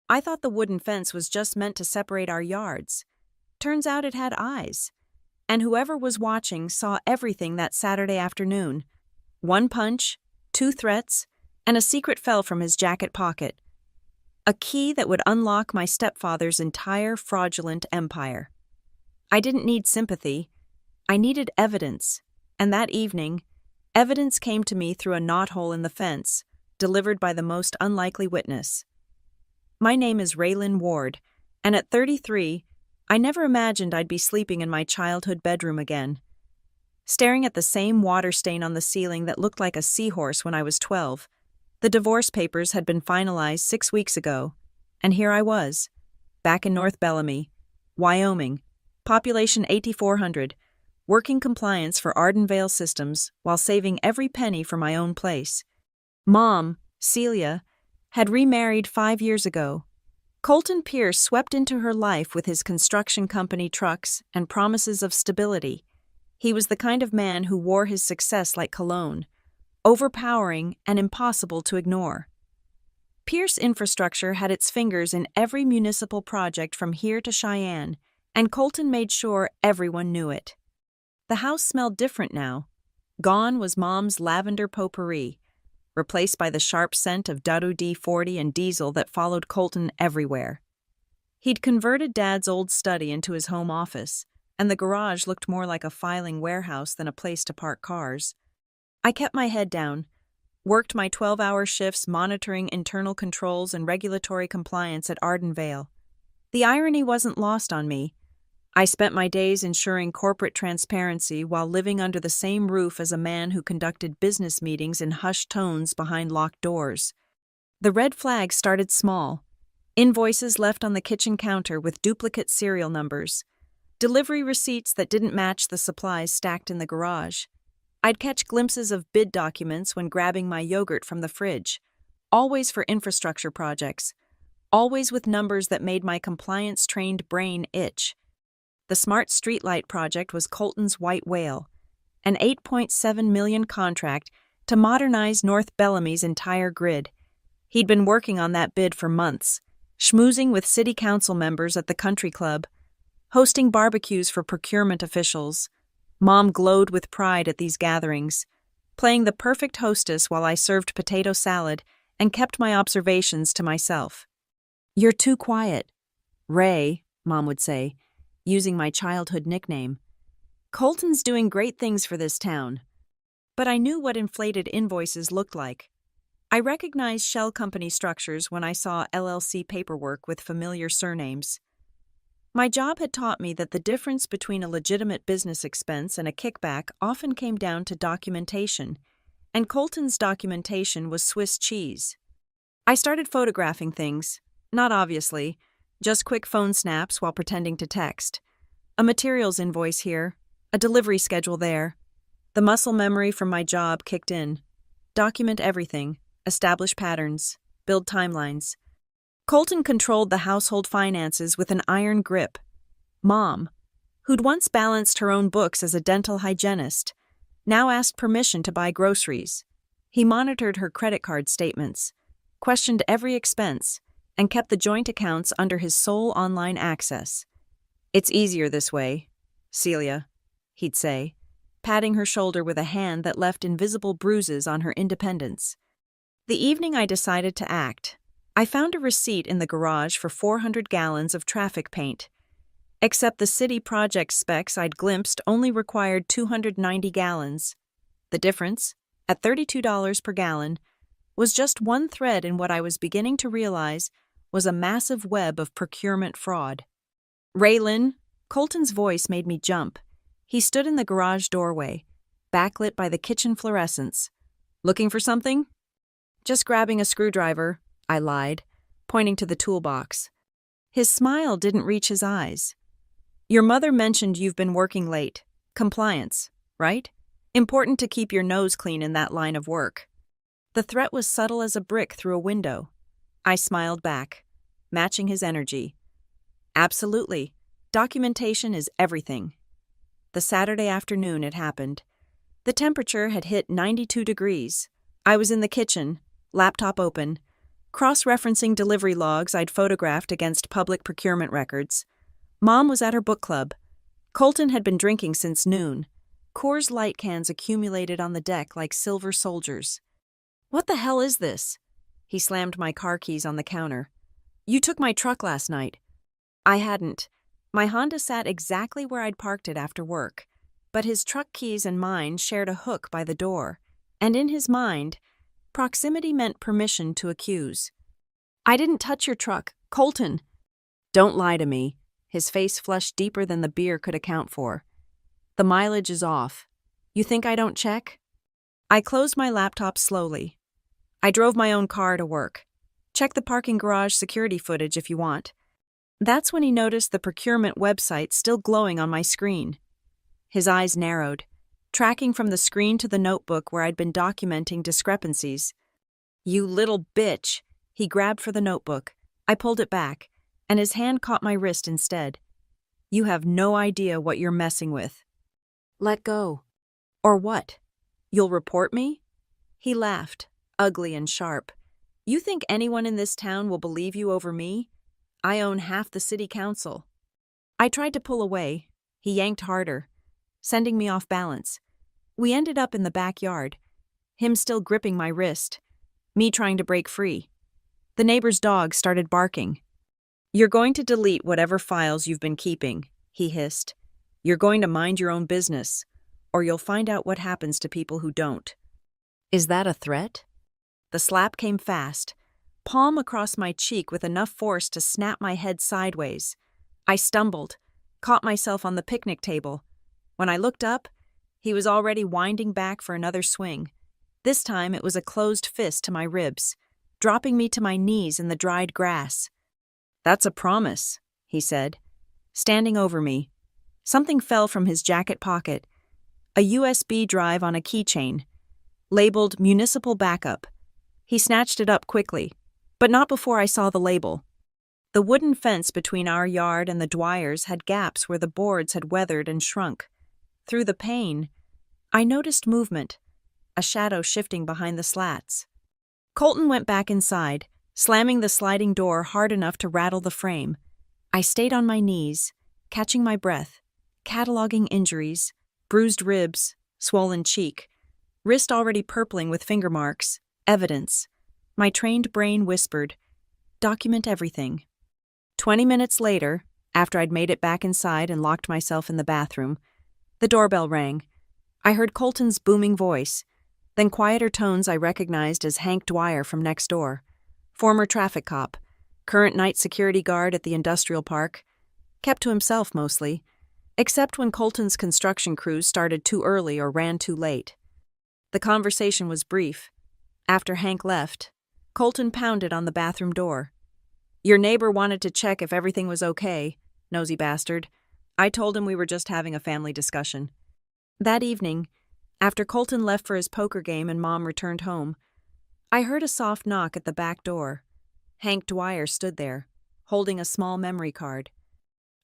I thought the wooden fence was just meant to separate our yards. Turns out it had eyes. And whoever was watching saw everything that Saturday afternoon. One punch, two threats, and a secret fell from his jacket pocket. A key that would unlock my stepfather's entire fraudulent empire. I didn't need sympathy. I needed evidence. And that evening, evidence came to me through a knothole in the fence, delivered by the most unlikely witness. My name is Raylan Ward, and at 33, I never imagined I'd be sleeping in my childhood bedroom again. Staring at the same water stain on the ceiling that looked like a seahorse when I was 12, the divorce papers had been finalized 6 weeks ago, and here I was, back in North Bellamy, Wyoming, population 8,400, working compliance for Ardenvale Systems while saving every penny for my own place. Mom, Celia, had remarried 5 years ago. Colton Pierce swept into her life with his construction company trucks and promises of stability. He was the kind of man who wore his success like cologne, overpowering and impossible to ignore. Pierce Infrastructure had its fingers in every municipal project from here to Cheyenne, and Colton made sure everyone knew it. The house smelled different now. Gone was Mom's lavender potpourri, replaced by the sharp scent of WD-40 and diesel that followed Colton everywhere. He'd converted Dad's old study into his home office, and the garage looked more like a filing warehouse than a place to park cars. I kept my head down, worked my 12-hour shifts monitoring internal controls and regulatory compliance at Ardenvale. The irony wasn't lost on me. I spent my days ensuring corporate transparency while living under the same roof as a man who conducted business meetings in hushed tones behind locked doors. The red flag started small. Invoices left on the kitchen counter with duplicate serial numbers. Delivery receipts that didn't match the supplies stacked in the garage. I'd catch glimpses of bid documents when grabbing my yogurt from the fridge, always for infrastructure projects, always with numbers that made my compliance-trained brain itch. The Smart Streetlight project was Colton's white whale, an $8.7 million contract to modernize North Bellamy's entire grid. He'd been working on that bid for months, schmoozing with city council members at the country club, hosting barbecues for procurement officials. Mom glowed with pride at these gatherings, playing the perfect hostess while I served potato salad and kept my observations to myself. "You're too quiet, Ray," Mom would say, using my childhood nickname. "Colton's doing great things for this town." But I knew what inflated invoices looked like. I recognized shell company structures when I saw LLC paperwork with familiar surnames. My job had taught me that the difference between a legitimate business expense and a kickback often came down to documentation, and Colton's documentation was Swiss cheese. I started photographing things, not obviously, just quick phone snaps while pretending to text. A materials invoice here, a delivery schedule there. The muscle memory from my job kicked in. Document everything, establish patterns, build timelines. Colton controlled the household finances with an iron grip. Mom, who'd once balanced her own books as a dental hygienist, now asked permission to buy groceries. He monitored her credit card statements, questioned every expense, and kept the joint accounts under his sole online access. "It's easier this way, Celia," he'd say, patting her shoulder with a hand that left invisible bruises on her independence. The evening I decided to act, I found a receipt in the garage for 400 gallons of traffic paint. Except the city project specs I'd glimpsed only required 290 gallons. The difference, at $32 per gallon, was just one thread in what I was beginning to realize was a massive web of procurement fraud. "Raylan," Colton's voice made me jump. He stood in the garage doorway, backlit by the kitchen fluorescents. "Looking for something?" "Just grabbing a screwdriver," I lied, pointing to the toolbox. His smile didn't reach his eyes. "Your mother mentioned you've been working late. Compliance, right? Important to keep your nose clean in that line of work." The threat was subtle as a brick through a window. I smiled back, matching his energy. "Absolutely. Documentation is everything." The Saturday afternoon it happened. The temperature had hit 92 degrees. I was in the kitchen, laptop open, cross-referencing delivery logs I'd photographed against public procurement records. Mom was at her book club. Colton had been drinking since noon. Coors Light cans accumulated on the deck like silver soldiers. "What the hell is this?" He slammed my car keys on the counter. "You took my truck last night." I hadn't. My Honda sat exactly where I'd parked it after work, but his truck keys and mine shared a hook by the door, and in his mind, proximity meant permission to accuse. "I didn't touch your truck, Colton." "Don't lie to me." His face flushed deeper than the beer could account for. "The mileage is off. You think I don't check?" I closed my laptop slowly. "I drove my own car to work. Check the parking garage security footage if you want." That's when he noticed the procurement website still glowing on my screen. His eyes narrowed, tracking from the screen to the notebook where I'd been documenting discrepancies. "You little bitch!" He grabbed for the notebook. I pulled it back, and his hand caught my wrist instead. "You have no idea what you're messing with." "Let go." "Or what? You'll report me?" He laughed, ugly and sharp. "You think anyone in this town will believe you over me? I own half the city council." I tried to pull away. He yanked harder, sending me off balance. We ended up in the backyard, him still gripping my wrist, me trying to break free. The neighbor's dog started barking. "You're going to delete whatever files you've been keeping," he hissed. "You're going to mind your own business, or you'll find out what happens to people who don't." Is that a threat? The slap came fast, palm across my cheek with enough force to snap my head sideways. I stumbled, caught myself on the picnic table. When I looked up, he was already winding back for another swing. This time it was a closed fist to my ribs, dropping me to my knees in the dried grass. "That's a promise," he said, standing over me. Something fell from his jacket pocket, a USB drive on a keychain, labeled Municipal Backup. He snatched it up quickly, but not before I saw the label. The wooden fence between our yard and the Dwyers had gaps where the boards had weathered and shrunk. Through the pane, I noticed movement, a shadow shifting behind the slats. Colton went back inside, slamming the sliding door hard enough to rattle the frame. I stayed on my knees, catching my breath, cataloging injuries, bruised ribs, swollen cheek, wrist already purpling with finger marks, evidence. My trained brain whispered, "Document everything." 20 minutes later, after I'd made it back inside and locked myself in the bathroom, the doorbell rang. I heard Colton's booming voice, then quieter tones I recognized as Hank Dwyer from next door, former traffic cop, current night security guard at the industrial park, kept to himself mostly, except when Colton's construction crews started too early or ran too late. The conversation was brief. After Hank left, Colton pounded on the bathroom door. "Your neighbor wanted to check if everything was okay, nosy bastard. I told him we were just having a family discussion." That evening, after Colton left for his poker game and Mom returned home, I heard a soft knock at the back door. Hank Dwyer stood there, holding a small memory card.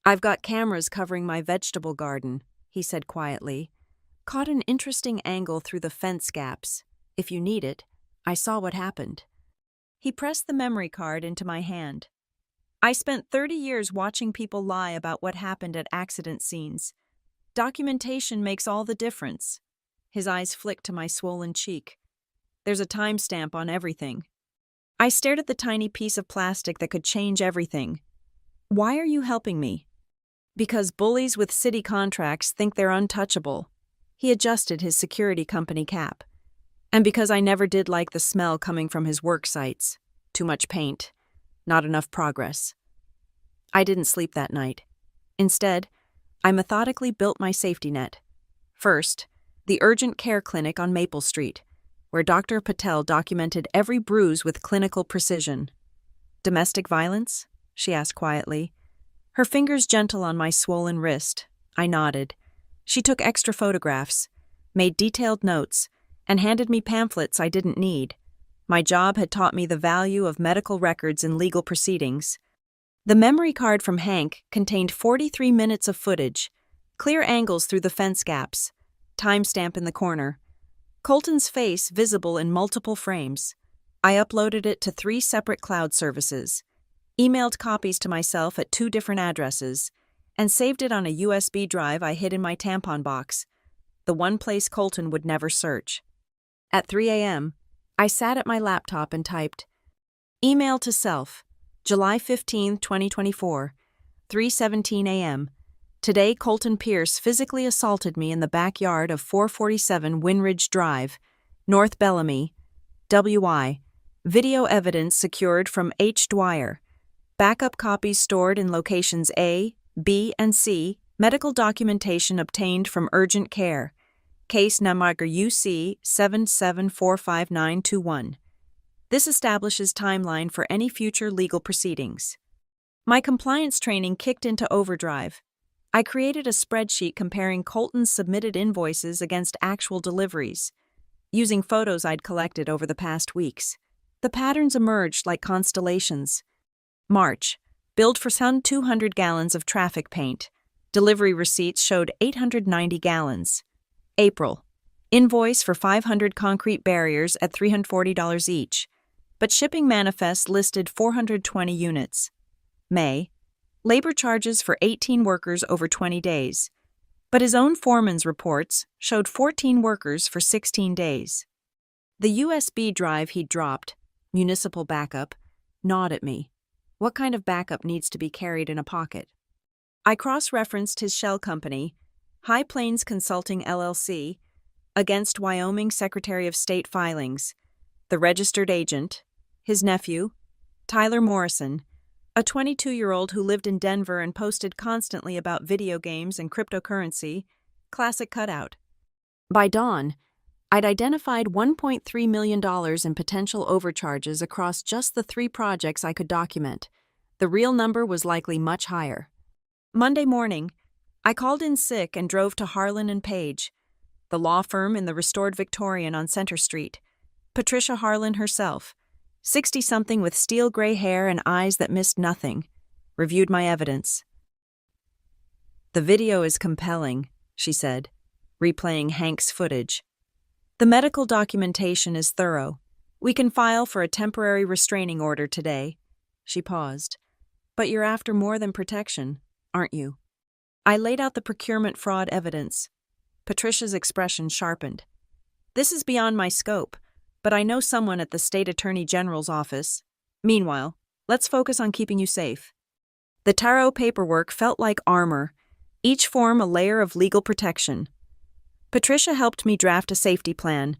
"I've got cameras covering my vegetable garden," he said quietly. "Caught an interesting angle through the fence gaps. If you need it, I saw what happened." He pressed the memory card into my hand. "I spent 30 years watching people lie about what happened at accident scenes. Documentation makes all the difference." His eyes flicked to my swollen cheek. "There's a timestamp on everything." I stared at the tiny piece of plastic that could change everything. "Why are you helping me?" "Because bullies with city contracts think they're untouchable." He adjusted his security company cap. "And because I never did like the smell coming from his work sites. Too much paint. Not enough progress." I didn't sleep that night. Instead, I methodically built my safety net. First, the urgent care clinic on Maple Street, where Dr. Patel documented every bruise with clinical precision. "Domestic violence?" she asked quietly. Her fingers gentle on my swollen wrist. I nodded. She took extra photographs, made detailed notes, and handed me pamphlets I didn't need. My job had taught me the value of medical records in legal proceedings. The memory card from Hank contained 43 minutes of footage, clear angles through the fence gaps, timestamp in the corner, Colton's face visible in multiple frames. I uploaded it to 3 separate cloud services, emailed copies to myself at 2 different addresses, and saved it on a USB drive I hid in my tampon box, the one place Colton would never search. At 3 a.m., I sat at my laptop and typed, "Email to self, July 15, 2024, 3:17 a.m. Today, Colton Pierce physically assaulted me in the backyard of 447 Winridge Drive, North Bellamy, WI. Video evidence secured from H. Dwyer. Backup copies stored in locations A, B, and C. Medical documentation obtained from urgent care. Case number UC 7745921. This establishes timeline for any future legal proceedings." My compliance training kicked into overdrive. I created a spreadsheet comparing Colton's submitted invoices against actual deliveries, using photos I'd collected over the past weeks. The patterns emerged like constellations. March, billed for some 200 gallons of traffic paint. Delivery receipts showed 890 gallons. April, invoice for 500 concrete barriers at $340 each, but shipping manifest listed 420 units. May, labor charges for 18 workers over 20 days, but his own foreman's reports showed 14 workers for 16 days. The USB drive he'd dropped, municipal backup, gnawed at me. What kind of backup needs to be carried in a pocket? I cross-referenced his shell company, High Plains Consulting LLC, against Wyoming Secretary of State filings, the registered agent, his nephew, Tyler Morrison, a 22-year-old who lived in Denver and posted constantly about video games and cryptocurrency, classic cutout. By dawn, I'd identified $1.3 million in potential overcharges across just the 3 projects I could document. The real number was likely much higher. Monday morning, I called in sick and drove to Harlan and Page, the law firm in the restored Victorian on Center Street. Patricia Harlan herself, 60-something with steel gray hair and eyes that missed nothing, reviewed my evidence. "The video is compelling," she said, replaying Hank's footage. "The medical documentation is thorough. We can file for a temporary restraining order today." She paused. "But you're after more than protection, aren't you?" I laid out the procurement fraud evidence. Patricia's expression sharpened. "This is beyond my scope, but I know someone at the State Attorney General's office. Meanwhile, let's focus on keeping you safe." The tarot paperwork felt like armor, each form a layer of legal protection. Patricia helped me draft a safety plan,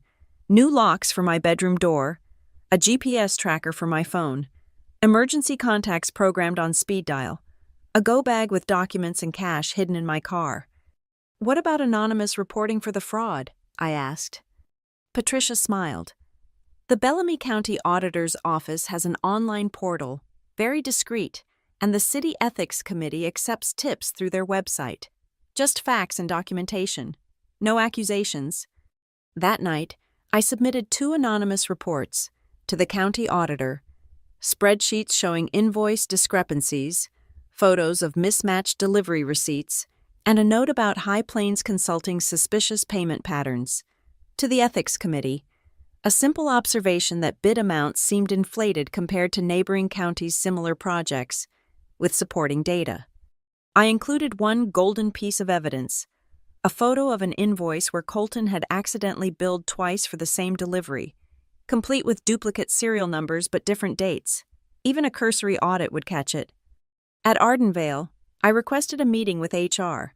new locks for my bedroom door, a GPS tracker for my phone, emergency contacts programmed on speed dial, a go bag with documents and cash hidden in my car. "What about anonymous reporting for the fraud?" I asked. Patricia smiled. "The Bellamy County Auditor's Office has an online portal, very discreet, and the City Ethics Committee accepts tips through their website. Just facts and documentation. No accusations." That night, I submitted 2 anonymous reports to the county auditor, spreadsheets showing invoice discrepancies, photos of mismatched delivery receipts, and a note about High Plains Consulting's suspicious payment patterns. To the Ethics Committee, a simple observation that bid amounts seemed inflated compared to neighboring counties' similar projects, with supporting data. I included one golden piece of evidence, a photo of an invoice where Colton had accidentally billed twice for the same delivery, complete with duplicate serial numbers but different dates. Even a cursory audit would catch it. At Ardenvale, I requested a meeting with HR.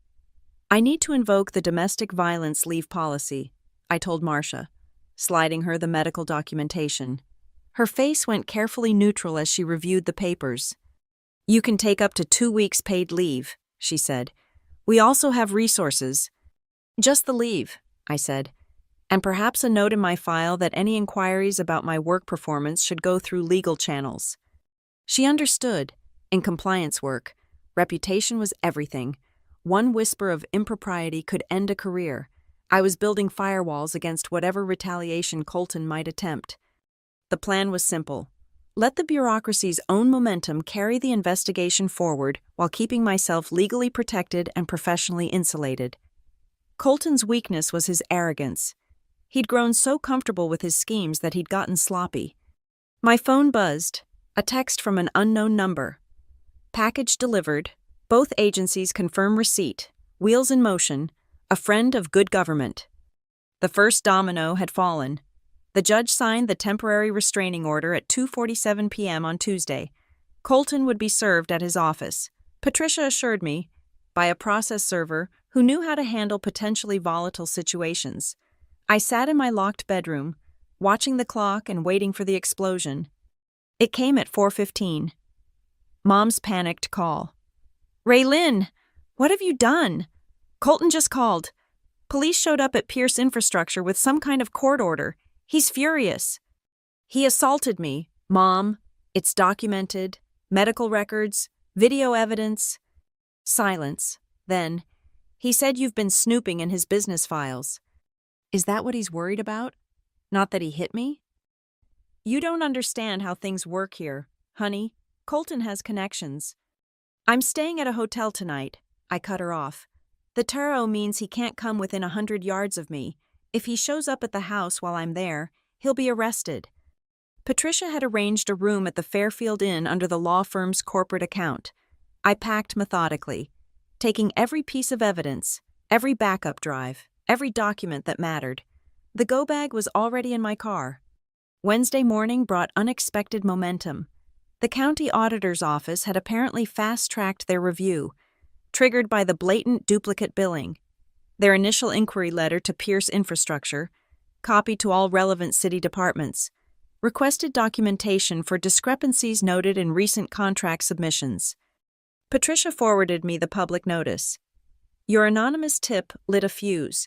"I need to invoke the domestic violence leave policy," I told Marcia, sliding her the medical documentation. Her face went carefully neutral as she reviewed the papers. "You can take up to 2 weeks paid leave," she said. "We also have resources." "Just the leave," I said, "and perhaps a note in my file that any inquiries about my work performance should go through legal channels." She understood. In compliance work, reputation was everything. One whisper of impropriety could end a career. I was building firewalls against whatever retaliation Colton might attempt. The plan was simple. Let the bureaucracy's own momentum carry the investigation forward while keeping myself legally protected and professionally insulated. Colton's weakness was his arrogance. He'd grown so comfortable with his schemes that he'd gotten sloppy. My phone buzzed. A text from an unknown number. Package delivered. Both agencies confirm receipt. Wheels in motion. A friend of good government. The first domino had fallen. The judge signed the temporary restraining order at 2:47 p.m. on Tuesday. Colton would be served at his office. Patricia assured me, by a process server who knew how to handle potentially volatile situations. I sat in my locked bedroom, watching the clock and waiting for the explosion. It came at 4:15. Mom's panicked call. "Raylyn, what have you done?" "Colton just called. Police showed up at Pierce Infrastructure with some kind of court order. He's furious. He assaulted me. Mom, it's documented. Medical records, video evidence." Silence. Then, "He said you've been snooping in his business files." Is that what he's worried about? Not that he hit me? "You don't understand how things work here, honey. Colton has connections." "I'm staying at a hotel tonight." I cut her off. "The tarot means he can't come within 100 yards of me. If he shows up at the house while I'm there, he'll be arrested." Patricia had arranged a room at the Fairfield Inn under the law firm's corporate account. I packed methodically, taking every piece of evidence, every backup drive, every document that mattered. The go bag was already in my car. Wednesday morning brought unexpected momentum. The county auditor's office had apparently fast-tracked their review, triggered by the blatant duplicate billing. Their initial inquiry letter to Pierce Infrastructure, copied to all relevant city departments, requested documentation for discrepancies noted in recent contract submissions. Patricia forwarded me the public notice. "Your anonymous tip lit a fuse.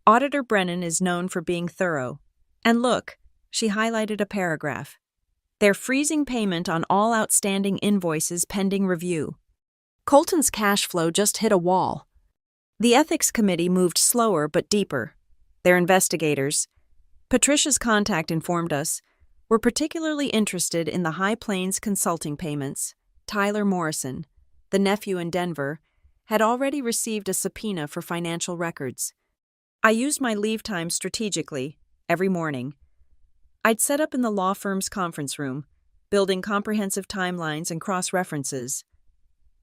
Auditor Brennan is known for being thorough. And look," she highlighted a paragraph. "They're freezing payment on all outstanding invoices pending review." Colton's cash flow just hit a wall. The ethics committee moved slower but deeper. Their investigators, Patricia's contact informed us, were particularly interested in the High Plains consulting payments. Tyler Morrison, the nephew in Denver, had already received a subpoena for financial records. I used my leave time strategically, every morning. I'd set up in the law firm's conference room, building comprehensive timelines and cross-references.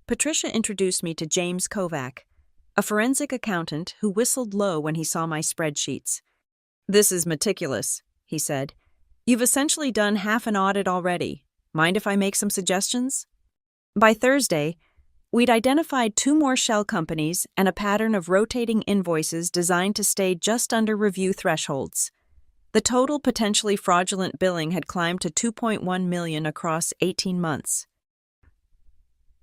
Patricia introduced me to James Kovac, a forensic accountant who whistled low when he saw my spreadsheets. "This is meticulous," he said. "You've essentially done half an audit already. Mind if I make some suggestions?" By Thursday, we'd identified 2 more shell companies and a pattern of rotating invoices designed to stay just under review thresholds. The total potentially fraudulent billing had climbed to $2.1 million across 18 months.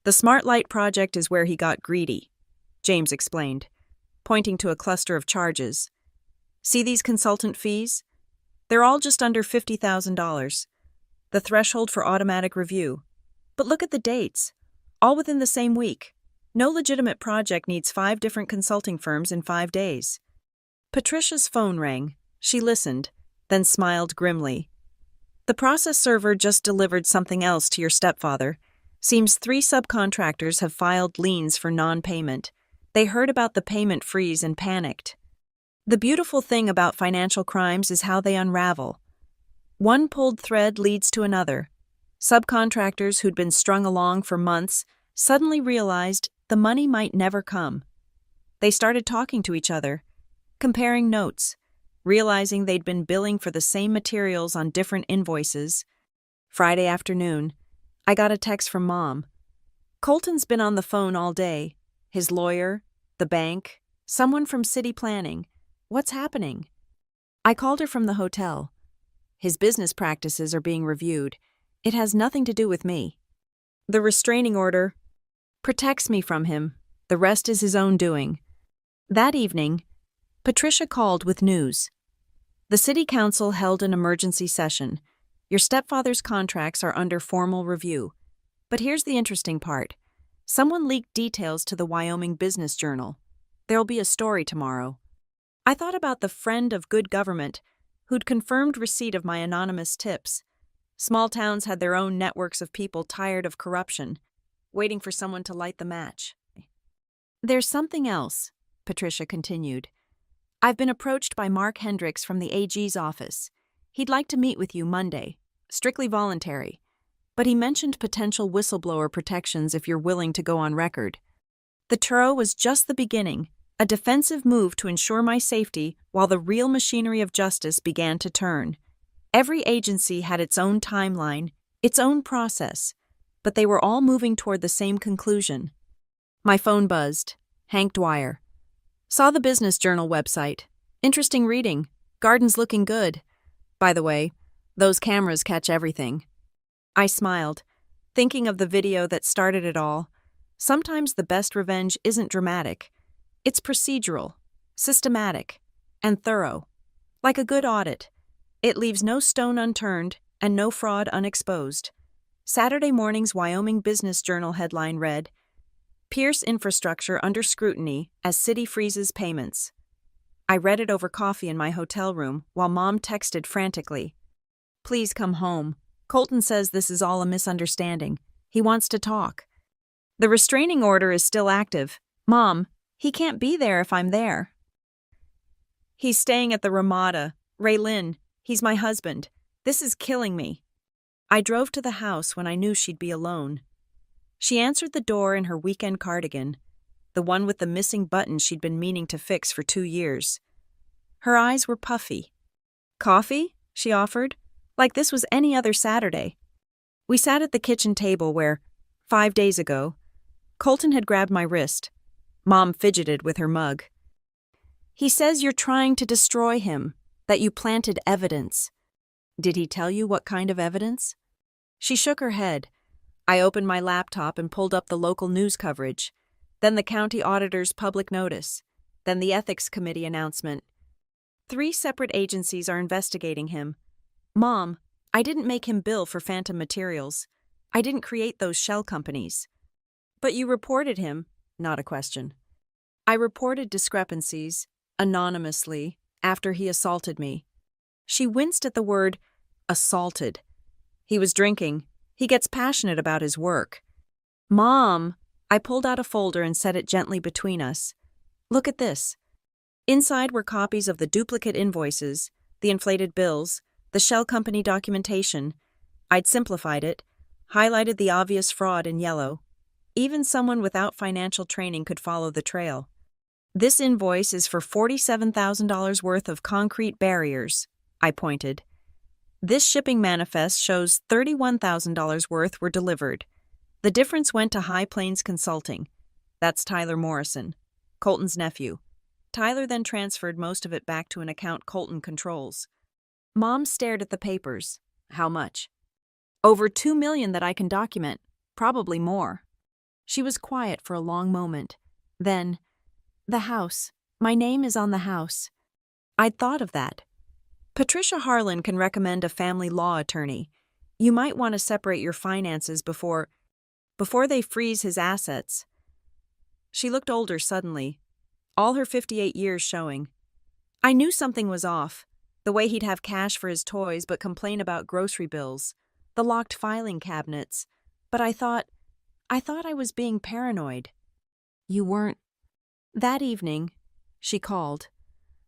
"The Smart Light project is where he got greedy," James explained, pointing to a cluster of charges. "See these consultant fees? They're all just under $50,000, the threshold for automatic review. But look at the dates, all within the same week. No legitimate project needs 5 different consulting firms in 5 days." Patricia's phone rang. She listened, then smiled grimly. "The process server just delivered something else to your stepfather. Seems 3 subcontractors have filed liens for non-payment. They heard about the payment freeze and panicked. The beautiful thing about financial crimes is how they unravel. One pulled thread leads to another. Subcontractors who'd been strung along for months suddenly realized the money might never come. They started talking to each other, comparing notes, realizing they'd been billing for the same materials on different invoices. Friday afternoon, I got a text from Mom. "Colton's been on the phone all day. His lawyer, the bank, someone from city planning. What's happening?" I called her from the hotel. "His business practices are being reviewed. It has nothing to do with me. The restraining order protects me from him. The rest is his own doing." That evening, Patricia called with news. The city council held an emergency session. Your stepfather's contracts are under formal review. But here's the interesting part. Someone leaked details to the Wyoming Business Journal. There'll be a story tomorrow. I thought about the friend of good government who'd confirmed receipt of my anonymous tips. Small towns had their own networks of people tired of corruption, waiting for someone to light the match. "There's something else," Patricia continued. "I've been approached by Mark Hendricks from the AG's office. He'd like to meet with you Monday. strictly voluntary. But he mentioned potential whistleblower protections if you're willing to go on record. The Turo was just the beginning, a defensive move to ensure my safety while the real machinery of justice began to turn. Every agency had its own timeline, its own process, but they were all moving toward the same conclusion. My phone buzzed. Hank Dwyer. Saw the Business Journal website. Interesting reading. Garden's looking good. By the way, those cameras catch everything. I smiled, thinking of the video that started it all. Sometimes the best revenge isn't dramatic. It's procedural, systematic, and thorough. Like a good audit, it leaves no stone unturned and no fraud unexposed. Saturday morning's Wyoming Business Journal headline read, Pierce Infrastructure Under Scrutiny as City Freezes Payments. I read it over coffee in my hotel room while Mom texted frantically. Please come home. Colton says this is all a misunderstanding. He wants to talk. The restraining order is still active. Mom, he can't be there if I'm there. He's staying at the Ramada. Ray Lynn, he's my husband. This is killing me. I drove to the house when I knew she'd be alone. She answered the door in her weekend cardigan, the one with the missing button she'd been meaning to fix for 2 years. Her eyes were puffy. Coffee? She offered, like this was any other Saturday. We sat at the kitchen table where, 5 days ago, Colton had grabbed my wrist. Mom fidgeted with her mug. He says you're trying to destroy him, that you planted evidence. Did he tell you what kind of evidence? She shook her head. I opened my laptop and pulled up the local news coverage, then the county auditor's public notice, then the ethics committee announcement. 3 separate agencies are investigating him. Mom, I didn't make him bill for phantom materials. I didn't create those shell companies. But you reported him, not a question. I reported discrepancies, anonymously, after he assaulted me. She winced at the word assaulted. He was drinking. He gets passionate about his work. Mom, I pulled out a folder and set it gently between us. Look at this. Inside were copies of the duplicate invoices, the inflated bills, the shell company documentation. I'd simplified it, highlighted the obvious fraud in yellow. Even someone without financial training could follow the trail. This invoice is for $47,000 worth of concrete barriers, I pointed. This shipping manifest shows $31,000 worth were delivered. The difference went to High Plains Consulting. That's Tyler Morrison, Colton's nephew. Tyler then transferred most of it back to an account Colton controls. Mom stared at the papers. How much? Over $2 million that I can document, probably more. She was quiet for a long moment. Then, the house. My name is on the house. I'd thought of that. Patricia Harlan can recommend a family law attorney. You might want to separate your finances before they freeze his assets. She looked older suddenly, all her 58 years showing. I knew something was off, the way he'd have cash for his toys but complain about grocery bills, the locked filing cabinets, but I thought I was being paranoid. You weren't. That evening, she called.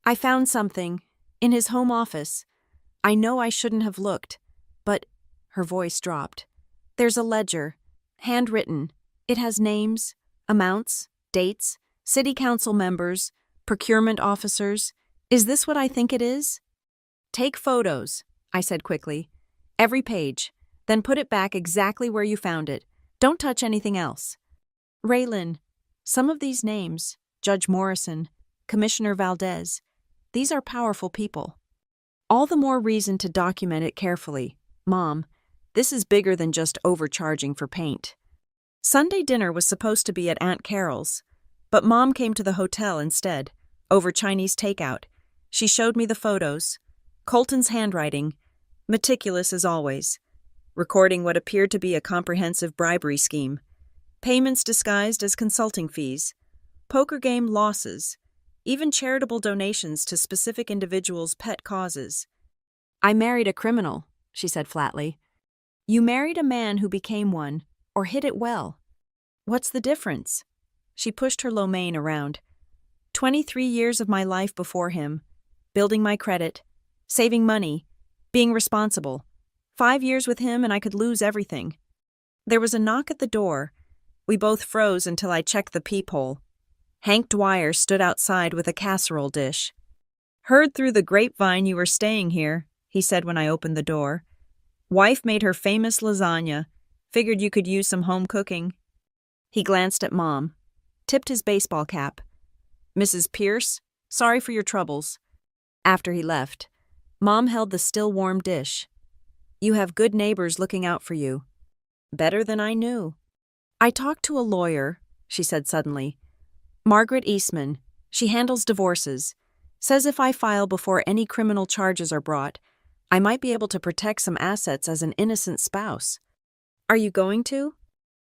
I found something. In his home office. I know I shouldn't have looked, but her voice dropped. There's a ledger, handwritten. It has names, amounts, dates, city council members, procurement officers. Is this what I think it is? Take photos, I said quickly. Every page. Then put it back exactly where you found it. Don't touch anything else. Raylan, some of these names, Judge Morrison, Commissioner Valdez, these are powerful people. All the more reason to document it carefully. Mom, this is bigger than just overcharging for paint. Sunday dinner was supposed to be at Aunt Carol's, but Mom came to the hotel instead, over Chinese takeout. She showed me the photos. Colton's handwriting, meticulous as always, recording what appeared to be a comprehensive bribery scheme. Payments disguised as consulting fees, poker game losses, even charitable donations to specific individuals' pet causes. I married a criminal, she said flatly. You married a man who became one, or hid it well. What's the difference? She pushed her lo mein around. 23 years of my life before him, building my credit, saving money, being responsible, 5 years with him and I could lose everything. There was a knock at the door. We both froze until I checked the peephole. Hank Dwyer stood outside with a casserole dish. "Heard through the grapevine you were staying here," he said when I opened the door. "Wife made her famous lasagna. Figured you could use some home cooking." He glanced at Mom, tipped his baseball cap. "Mrs. Pierce, sorry for your troubles." After he left, Mom held the still warm dish. "You have good neighbors looking out for you." "Better than I knew." "I talked to a lawyer," she said suddenly. "Margaret Eastman. She handles divorces. Says if I file before any criminal charges are brought, I might be able to protect some assets as an innocent spouse." "Are you going to?"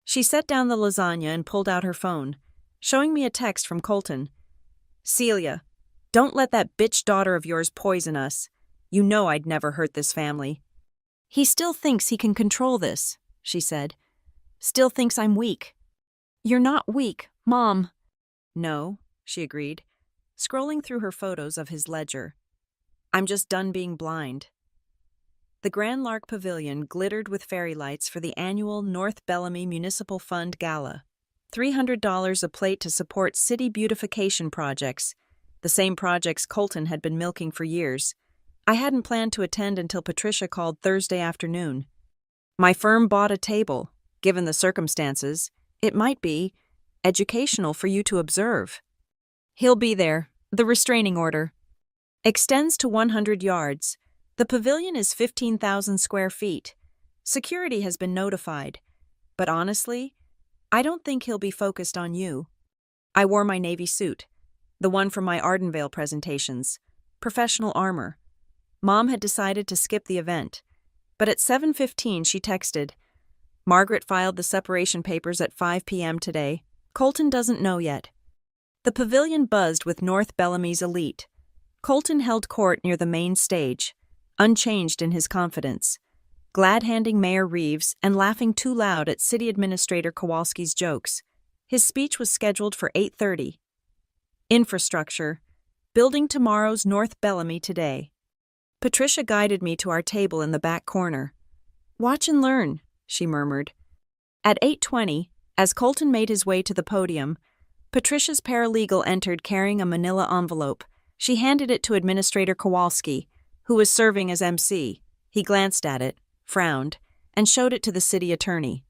She set down the lasagna and pulled out her phone, showing me a text from Colton. "Celia, don't let that bitch daughter of yours poison us. You know I'd never hurt this family." "He still thinks he can control this," she said. "Still thinks I'm weak." "You're not weak, Mom." "No," she agreed, scrolling through her photos of his ledger. "I'm just done being blind." The Grand Lark Pavilion glittered with fairy lights for the annual North Bellamy Municipal Fund Gala. $300 a plate to support city beautification projects, the same projects Colton had been milking for years. I hadn't planned to attend until Patricia called Thursday afternoon. "My firm bought a table. Given the circumstances, it might be educational for you to observe." "He'll be there. The restraining order extends to 100 yards. The pavilion is 15,000 square feet. Security has been notified. But honestly, I don't think he'll be focused on you." I wore my navy suit, the one from my Ardenvale presentations, professional armor. Mom had decided to skip the event, but at 7:15 she texted, "Margaret filed the separation papers at 5 p.m. today. Colton doesn't know yet." The pavilion buzzed with North Bellamy's elite. Colton held court near the main stage, unchanged in his confidence, glad-handing Mayor Reeves and laughing too loud at City Administrator Kowalski's jokes. His speech was scheduled for 8:30. Infrastructure. Building tomorrow's North Bellamy today. Patricia guided me to our table in the back corner. "Watch and learn," she murmured. At 8:20, as Colton made his way to the podium, Patricia's paralegal entered carrying a manila envelope. She handed it to Administrator Kowalski, who was serving as MC. He glanced at it, frowned, and showed it to the city attorney.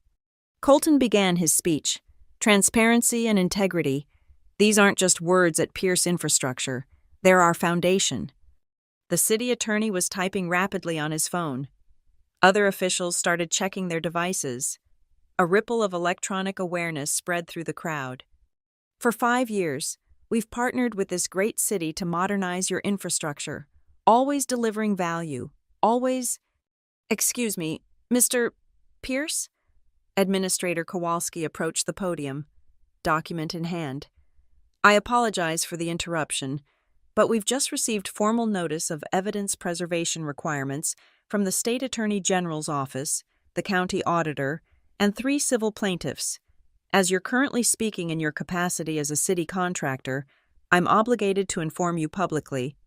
Colton began his speech. "Transparency and integrity. These aren't just words at Pierce Infrastructure. They're our foundation." The city attorney was typing rapidly on his phone. Other officials started checking their devices. A ripple of electronic awareness spread through the crowd. "For 5 years, we've partnered with this great city to modernize your infrastructure, always delivering value, always—" "Excuse me, Mr. Pierce?" Administrator Kowalski approached the podium, document in hand. "I apologize for the interruption, but we've just received formal notice of evidence preservation requirements from the State Attorney General's office, the county auditor, and 3 civil plaintiffs. As you're currently speaking in your capacity as a city contractor, I'm obligated to inform you publicly."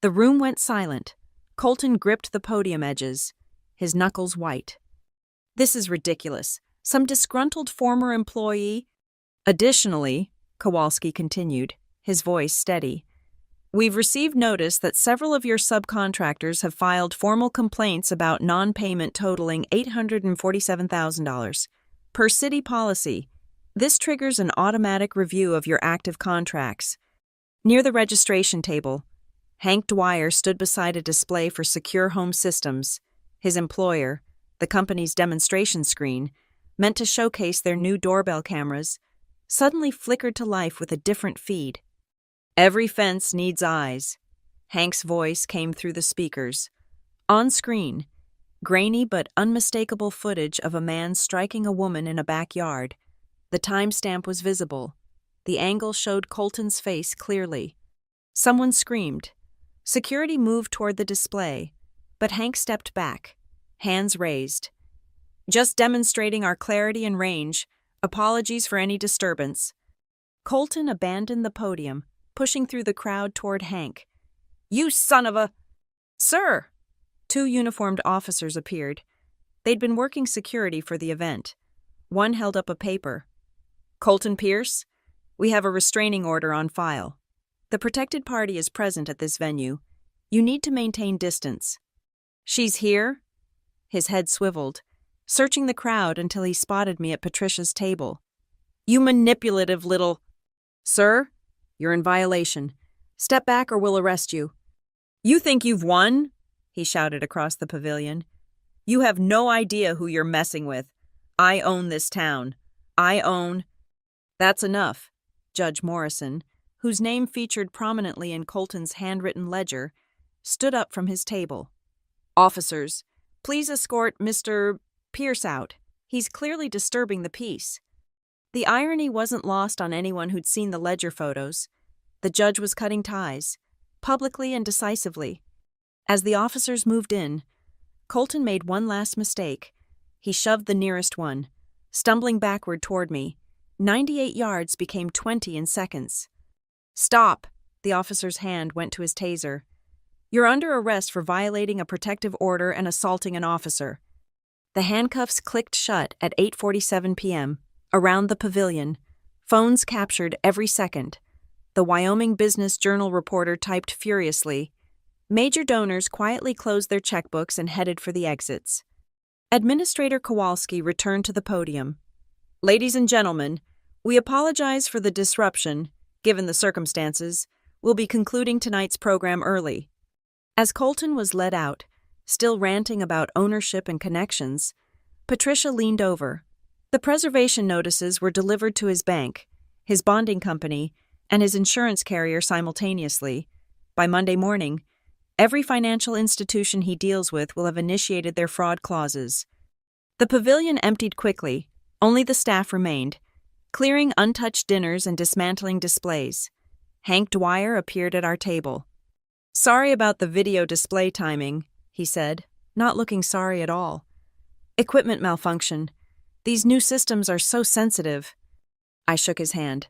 The room went silent. Colton gripped the podium edges, his knuckles white. "This is ridiculous. Some disgruntled former employee—" "Additionally," Kowalski continued, his voice steady, "we've received notice that several of your subcontractors have filed formal complaints about non-payment totaling $847,000. Per city policy, this triggers an automatic review of your active contracts." Near the registration table, Hank Dwyer stood beside a display for Secure Home Systems. His employer, the company's demonstration screen, meant to showcase their new doorbell cameras, suddenly flickered to life with a different feed. "Every fence needs eyes." Hank's voice came through the speakers. On screen, grainy but unmistakable footage of a man striking a woman in a backyard. The timestamp was visible. The angle showed Colton's face clearly. Someone screamed. Security moved toward the display, but Hank stepped back, hands raised. "Just demonstrating our clarity and range. Apologies for any disturbance." Colton abandoned the podium, pushing through the crowd toward Hank. "You son of a—" "Sir!" 2 uniformed officers appeared, They'd been working security for the event. One held up a paper. "Colton Pierce, we have a restraining order on file. The protected party is present at this venue. You need to maintain distance." "She's here?" His head swiveled, searching the crowd until he spotted me at Patricia's table. "You manipulative little—" "Sir, you're in violation. Step back or we'll arrest you." "You think you've won?" he shouted across the pavilion. "You have no idea who you're messing with. I own this town. I own—" "That's enough." Judge Morrison, whose name featured prominently in Colton's handwritten ledger, stood up from his table. "Officers, please escort Mr. Pierce out. He's clearly disturbing the peace." The irony wasn't lost on anyone who'd seen the ledger photos. The judge was cutting ties, publicly and decisively. As the officers moved in, Colton made one last mistake. He shoved the nearest one, stumbling backward toward me. 98 yards became 20 in seconds. "Stop!" The officer's hand went to his taser. "You're under arrest for violating a protective order and assaulting an officer." The handcuffs clicked shut at 8:47 p.m. Around the pavilion, phones captured every second. The Wyoming Business Journal reporter typed furiously. Major donors quietly closed their checkbooks and headed for the exits. Administrator Kowalski returned to the podium. "Ladies and gentlemen, we apologize for the disruption. Given the circumstances, we'll be concluding tonight's program early." As Colton was led out, still ranting about ownership and connections, Patricia leaned over. The preservation notices were delivered to his bank, his bonding company, and his insurance carrier simultaneously. By Monday morning, every financial institution he deals with will have initiated their fraud clauses. The pavilion emptied quickly. Only the staff remained, clearing untouched dinners and dismantling displays. Hank Dwyer appeared at our table. "Sorry about the video display timing," he said, not looking sorry at all. "Equipment malfunction. These new systems are so sensitive." I shook his hand.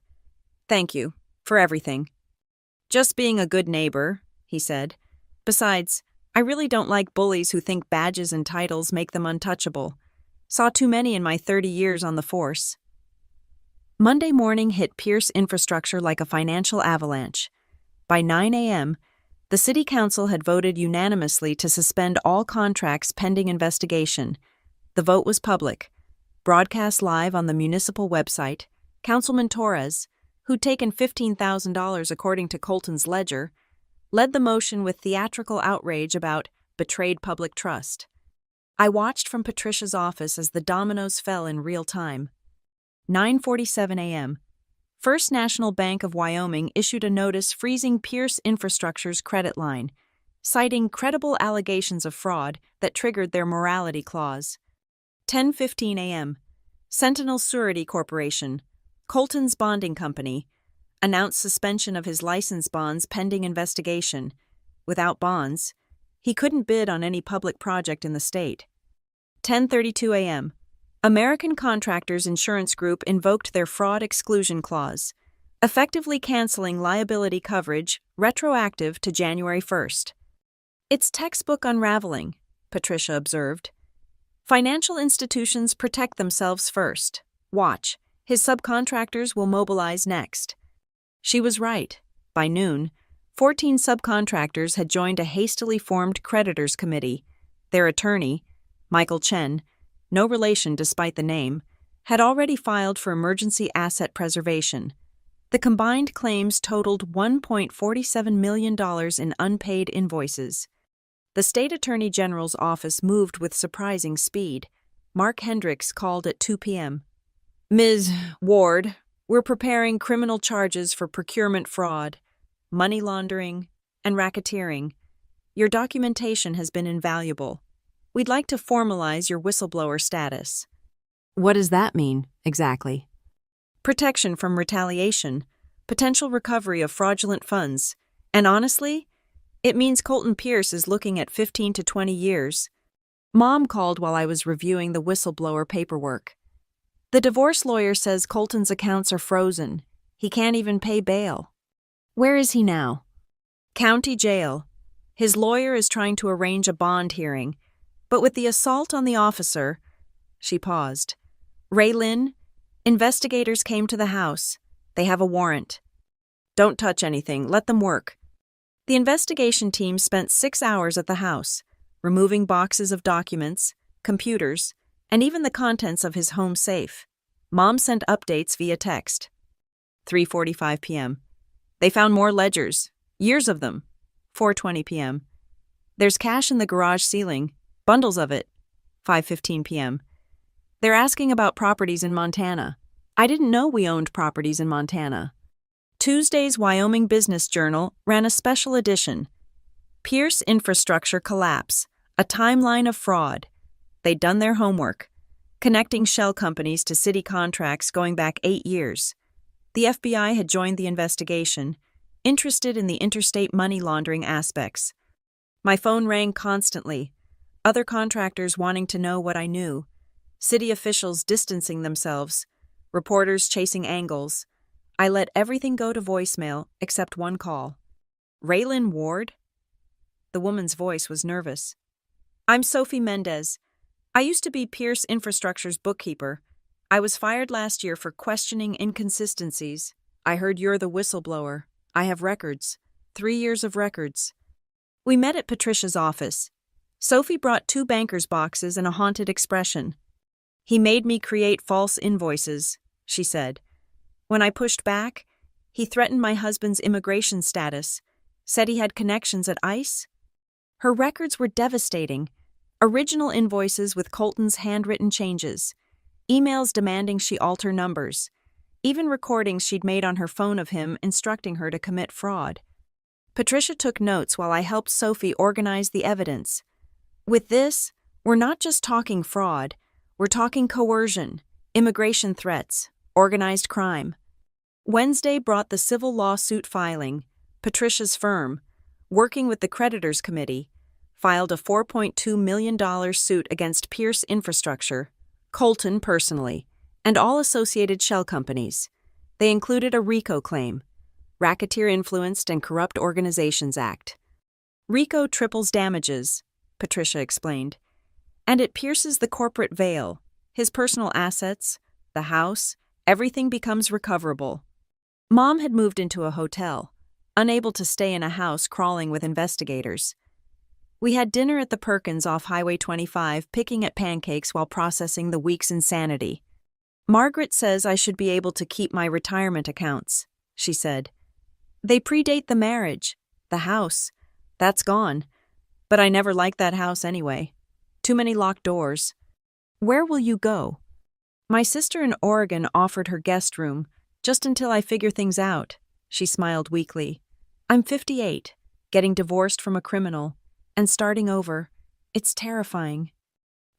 "Thank you, for everything." "Just being a good neighbor," he said. "Besides, I really don't like bullies who think badges and titles make them untouchable. Saw too many in my 30 years on the force." Monday morning hit Pierce infrastructure like a financial avalanche. By 9 a.m., the city council had voted unanimously to suspend all contracts pending investigation. The vote was public. Broadcast live on the municipal website, Councilman Torres, who'd taken $15,000 according to Colton's ledger, led the motion with theatrical outrage about betrayed public trust. I watched from Patricia's office as the dominoes fell in real time. 9:47 a.m. First National Bank of Wyoming issued a notice freezing Pierce Infrastructure's credit line, citing credible allegations of fraud that triggered their morality clause. 10:15 a.m. Sentinel Surety Corporation, Colton's bonding company, announced suspension of his license bonds pending investigation. Without bonds, he couldn't bid on any public project in the state. 10:32 a.m. American Contractors Insurance Group invoked their fraud exclusion clause, effectively canceling liability coverage retroactive to January 1st. "It's textbook unraveling," Patricia observed. "Financial institutions protect themselves first. Watch, his subcontractors will mobilize next." She was right. By noon, 14 subcontractors had joined a hastily formed creditors committee. Their attorney, Michael Chen, no relation despite the name, had already filed for emergency asset preservation. The combined claims totaled $1.47 million in unpaid invoices. The state attorney general's office moved with surprising speed. Mark Hendricks called at 2 p.m. "Ms. Ward, we're preparing criminal charges for procurement fraud, money laundering, and racketeering. Your documentation has been invaluable. We'd like to formalize your whistleblower status." "What does that mean, exactly?" "Protection from retaliation, potential recovery of fraudulent funds, and honestly, it means Colton Pierce is looking at 15 to 20 years. Mom called while I was reviewing the whistleblower paperwork. The divorce lawyer says Colton's accounts are frozen. He can't even pay bail." "Where is he now?" "County jail. His lawyer is trying to arrange a bond hearing. But with the assault on the officer, she paused. Raylyn, investigators came to the house. They have a warrant. Don't touch anything. Let them work. The investigation team spent 6 hours at the house, removing boxes of documents, computers, and even the contents of his home safe. Mom sent updates via text. 3:45 p.m. They found more ledgers. Years of them. 4:20 p.m. There's cash in the garage ceiling. Bundles of it. 5:15 p.m. They're asking about properties in Montana. I didn't know we owned properties in Montana. Tuesday's Wyoming Business Journal ran a special edition. Pierce Infrastructure Collapse, a timeline of fraud. They'd done their homework, connecting shell companies to city contracts going back 8 years. The FBI had joined the investigation, interested in the interstate money laundering aspects. My phone rang constantly, other contractors wanting to know what I knew, city officials distancing themselves, reporters chasing angles. I let everything go to voicemail except one call. Raylyn Ward? The woman's voice was nervous. I'm Sophie Mendez. I used to be Pierce Infrastructure's bookkeeper. I was fired last year for questioning inconsistencies. I heard you're the whistleblower. I have records. 3 years of records. We met at Patricia's office. Sophie brought 2 banker's boxes and a haunted expression. He made me create false invoices, she said. When I pushed back, he threatened my husband's immigration status, said he had connections at ICE. Her records were devastating. Original invoices with Colton's handwritten changes, emails demanding she alter numbers, even recordings she'd made on her phone of him instructing her to commit fraud. Patricia took notes while I helped Sophie organize the evidence. With this, we're not just talking fraud, we're talking coercion, immigration threats, organized crime. Wednesday brought the civil lawsuit filing. Patricia's firm, working with the creditors committee, filed a $4.2 million suit against Pierce Infrastructure, Colton personally, and all associated shell companies. They included a RICO claim, Racketeer Influenced and Corrupt Organizations Act. RICO triples damages, Patricia explained, and it pierces the corporate veil. His personal assets, the house, everything becomes recoverable. Mom had moved into a hotel, unable to stay in a house crawling with investigators. We had dinner at the Perkins off Highway 25, picking at pancakes while processing the week's insanity. Margaret says I should be able to keep my retirement accounts, she said. They predate the marriage, the house. That's gone. But I never liked that house anyway. Too many locked doors. Where will you go? My sister in Oregon offered her guest room, just until I figure things out. She smiled weakly. I'm 58, getting divorced from a criminal, and starting over. It's terrifying.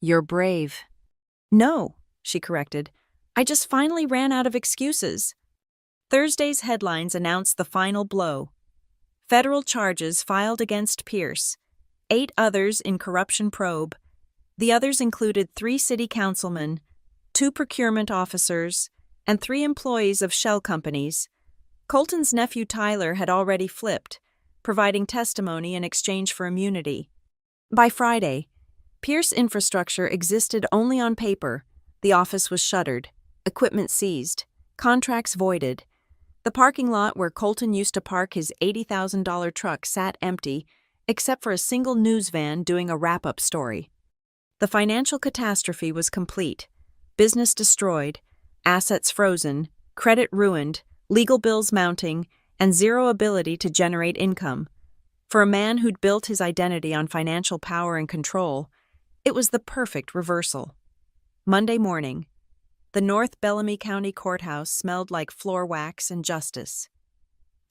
You're brave. No, she corrected. I just finally ran out of excuses. Thursday's headlines announced the final blow. Federal charges filed against Pierce, 8 others in corruption probe. The others included 3 city councilmen, 2 procurement officers, and 3 employees of shell companies. Colton's nephew Tyler had already flipped, providing testimony in exchange for immunity. By Friday, Pierce Infrastructure existed only on paper. The office was shuttered, equipment seized, contracts voided. The parking lot where Colton used to park his $80,000 truck sat empty, except for a single news van doing a wrap-up story. The financial catastrophe was complete. Business destroyed, assets frozen, credit ruined, legal bills mounting, and zero ability to generate income. For a man who'd built his identity on financial power and control, it was the perfect reversal. Monday morning, the North Bellamy County Courthouse smelled like floor wax and justice.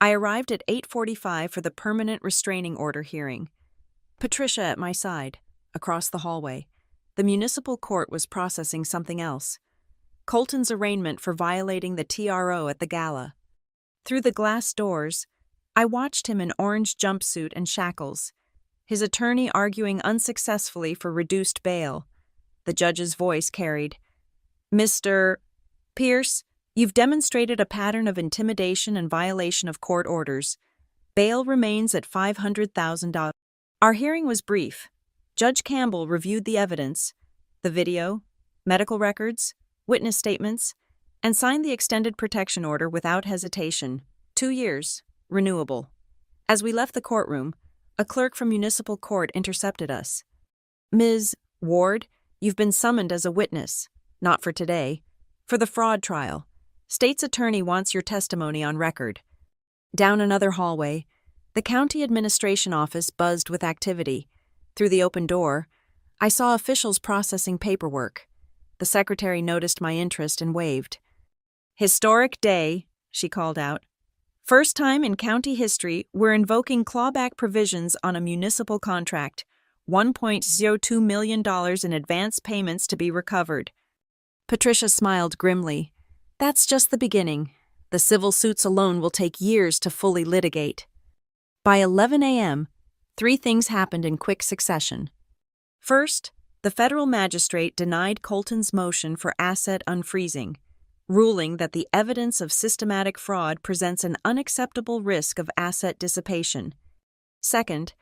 I arrived at 8:45 for the permanent restraining order hearing. Patricia at my side, across the hallway. The municipal court was processing something else. Colton's arraignment for violating the TRO at the gala. Through the glass doors, I watched him in orange jumpsuit and shackles, his attorney arguing unsuccessfully for reduced bail. The judge's voice carried, Mr. Pierce, you've demonstrated a pattern of intimidation and violation of court orders. Bail remains at $500,000. Our hearing was brief, Judge Campbell reviewed the evidence, the video, medical records, witness statements, and signed the extended protection order without hesitation. 2 years, renewable. As we left the courtroom, a clerk from municipal court intercepted us. "Ms. Ward, you've been summoned as a witness, not for today, for the fraud trial. State's attorney wants your testimony on record." Down another hallway, the county administration office buzzed with activity. Through the open door, I saw officials processing paperwork. The secretary noticed my interest and waved. "Historic day," she called out. "First time in county history we're invoking clawback provisions on a municipal contract. $1.02 million in advance payments to be recovered." Patricia smiled grimly. "That's just the beginning. The civil suits alone will take years to fully litigate." By 11 a.m., 3 things happened in quick succession. First, the federal magistrate denied Colton's motion for asset unfreezing, ruling that the evidence of systematic fraud presents an unacceptable risk of asset dissipation. Second,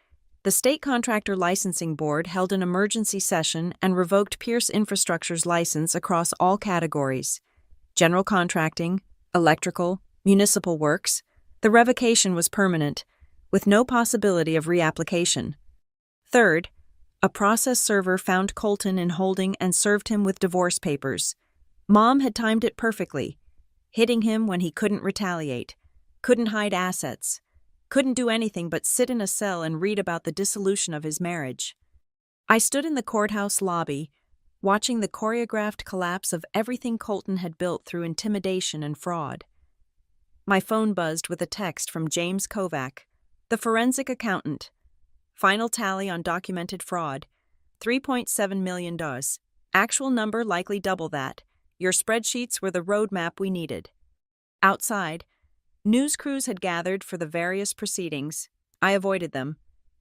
the State Contractor Licensing Board held an emergency session and revoked Pierce Infrastructure's license across all categories: general contracting, electrical, municipal works. The revocation was permanent, with no possibility of reapplication. Third, a process server found Colton in holding and served him with divorce papers. Mom had timed it perfectly, hitting him when he couldn't retaliate, couldn't hide assets, couldn't do anything but sit in a cell and read about the dissolution of his marriage. I stood in the courthouse lobby, watching the choreographed collapse of everything Colton had built through intimidation and fraud. My phone buzzed with a text from James Kovac, the forensic accountant. Final tally on documented fraud: $3.7 million. Actual number likely double that. Your spreadsheets were the roadmap we needed. Outside, news crews had gathered for the various proceedings. I avoided them,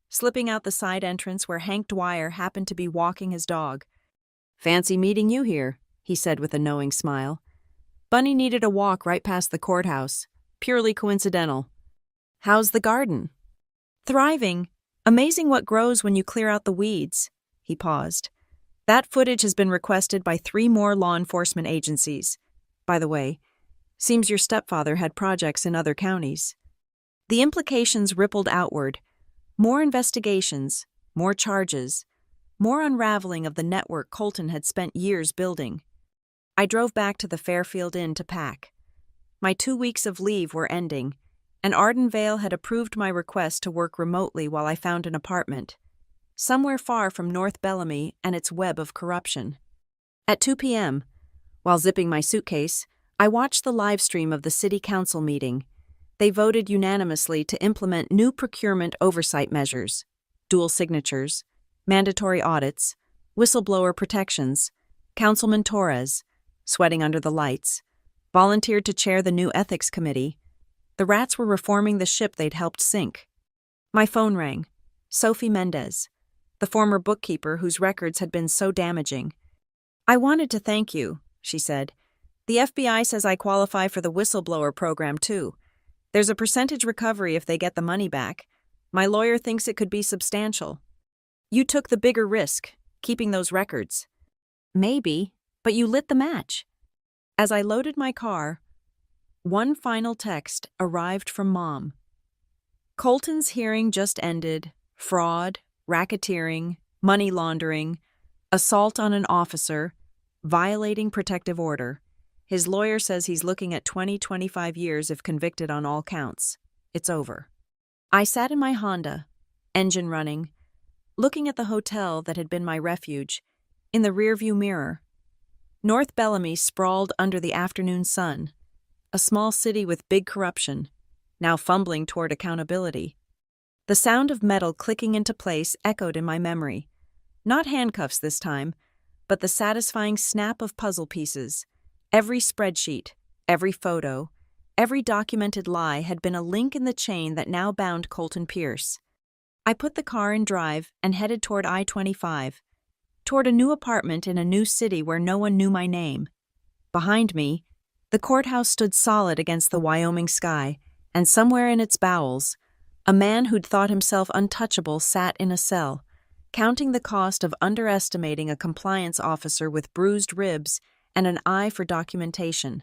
slipping out the side entrance where Hank Dwyer happened to be walking his dog. "Fancy meeting you here," he said with a knowing smile. "Bunny needed a walk right past the courthouse. Purely coincidental." "How's the garden?" "Thriving. Amazing what grows when you clear out the weeds." He paused. "That footage has been requested by 3 more law enforcement agencies. By the way, seems your stepfather had projects in other counties." The implications rippled outward. More investigations, more charges, more unraveling of the network Colton had spent years building. I drove back to the Fairfield Inn to pack. My 2 weeks of leave were ending, and Ardenvale had approved my request to work remotely while I found an apartment, somewhere far from North Bellamy and its web of corruption. At 2 p.m., while zipping my suitcase, I watched the live stream of the city council meeting. They voted unanimously to implement new procurement oversight measures: dual signatures, mandatory audits, whistleblower protections. Councilman Torres, sweating under the lights, volunteered to chair the new ethics committee. The rats were reforming the ship they'd helped sink. My phone rang. Sophie Mendez, the former bookkeeper whose records had been so damaging. "I wanted to thank you," she said. "The FBI says I qualify for the whistleblower program, too. There's a percentage recovery if they get the money back. My lawyer thinks it could be substantial. You took the bigger risk, keeping those records." "Maybe, but you lit the match." As I loaded my car, one final text arrived from Mom. "Colton's hearing just ended. Fraud, racketeering, money laundering, assault on an officer, violating protective order. His lawyer says he's looking at 25 years if convicted on all counts. It's over." I sat in my Honda, engine running, looking at the hotel that had been my refuge. In the rearview mirror, North Bellamy sprawled under the afternoon sun, a small city with big corruption, now fumbling toward accountability. The sound of metal clicking into place echoed in my memory. Not handcuffs this time, but the satisfying snap of puzzle pieces. Every spreadsheet, every photo, every documented lie had been a link in the chain that now bound Colton Pierce. I put the car in drive and headed toward I-25, toward a new apartment in a new city where no one knew my name. Behind me, the courthouse stood solid against the Wyoming sky, and somewhere in its bowels, a man who'd thought himself untouchable sat in a cell, counting the cost of underestimating a compliance officer with bruised ribs and an eye for documentation.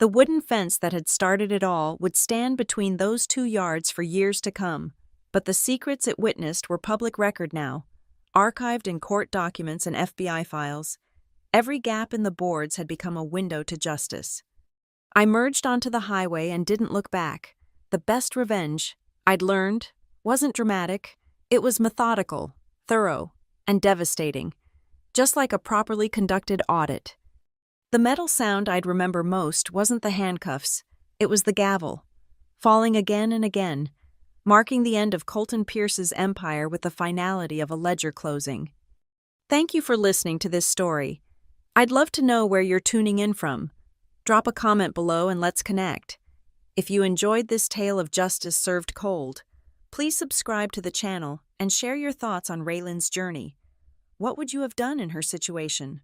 The wooden fence that had started it all would stand between those 2 yards for years to come, but the secrets it witnessed were public record now, archived in court documents and FBI files. Every gap in the boards had become a window to justice. I merged onto the highway and didn't look back. The best revenge, I'd learned, wasn't dramatic. It was methodical, thorough, and devastating, just like a properly conducted audit. The metal sound I'd remember most wasn't the handcuffs, it was the gavel, falling again and again, marking the end of Colton Pierce's empire with the finality of a ledger closing. Thank you for listening to this story. I'd love to know where you're tuning in from. Drop a comment below and let's connect. If you enjoyed this tale of justice served cold, please subscribe to the channel and share your thoughts on Raylan's journey. What would you have done in her situation?